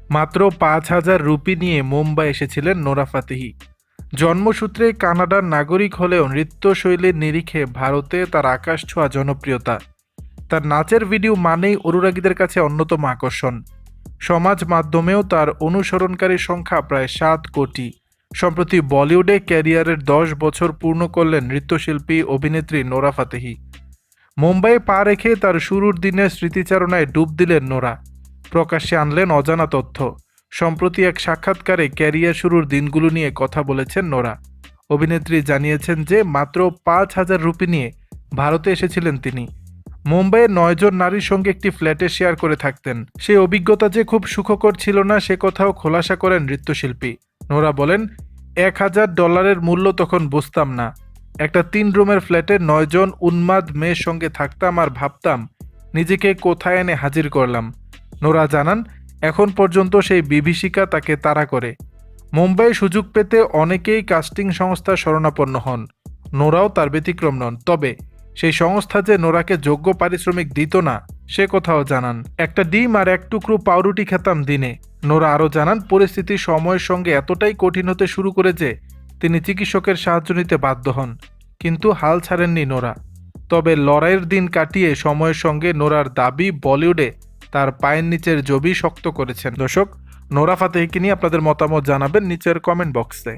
মাত্র ৫,০০০ রুপি নিয়ে মুম্বাই এসেছিলেন নোরা ফাতেহি। জন্মসূত্রে কানাডার নাগরিক হলেও নৃত্যশৈলীর নিরিখে ভারতে তার আকাশ ছোঁয়া জনপ্রিয়তা। তার নাচের ভিডিও মানেই অনুরাগীদের কাছে অন্যতম আকর্ষণ। সমাজ মাধ্যমেও তার অনুসরণকারীর সংখ্যা প্রায় ৭ কোটি। সম্প্রতি বলিউডে ক্যারিয়ারের ১০ বছর পূর্ণ করলেন নৃত্যশিল্পী অভিনেত্রী নোরা ফাতেহি। মুম্বাইয়ে পা রেখে তার শুরুর দিনের স্মৃতিচারণায় ডুব দিলেন নোরা। প্রকাশ্যে আনলেন অজানা তথ্য। সম্প্রতি এক সাক্ষাৎকারে ক্যারিয়ার শুরুর দিনগুলো নিয়ে কথা বলেছেন নোরা। অভিনেত্রী জানিয়েছেন যে মাত্র ৫,০০০ রুপি নিয়ে ভারতে এসেছিলেন তিনি। মুম্বাইয়ে ৯ জন নারীর সঙ্গে একটি ফ্ল্যাটে শেয়ার করে থাকতেন। সেই অভিজ্ঞতা যে খুব সুখকর ছিল না সে কথাও খোলাসা করেন নৃত্যশিল্পী। নোরা বলেন, $১,০০০ মূল্য তখন বুঝতাম না। একটা ৩ রুমের ফ্ল্যাটে ৯ জন উন্মাদ মেয়ের সঙ্গে থাকতাম আর ভাবতাম নিজেকে কোথায় এনে হাজির করলাম। নোরা জানান, এখন পর্যন্ত সেই বিভীষিকা তাকে তাড়া করে। মুম্বাইয়ে সুযোগ পেতে অনেকেই কাস্টিং সংস্থার শরণাপন্ন হন। নোরাও তার ব্যতিক্রম নন। তবে সেই সংস্থা যে নোরাকে যোগ্য পারিশ্রমিক দিত না সে কথাও জানান। একটা ডিম আর ১ টুকরো পাউরুটি খেতাম দিনে। নোরা আরও জানান, পরিস্থিতি সময়ের সঙ্গে এতটাই কঠিন হতে শুরু করে যে তিনি চিকিৎসকের সাহায্য নিতে বাধ্য হন। কিন্তু হাল ছাড়েননি নোরা। তবে লড়াইয়ের দিন কাটিয়ে সময়ের সঙ্গে নোরার দাবি বলিউডে তার পায়ের নিচের জবি শক্ত করেছেন। দর্শক, নোরা ফাতেহিকে নিয়ে আপনাদের মতামত জানাবেন নিচের কমেন্ট বক্সে।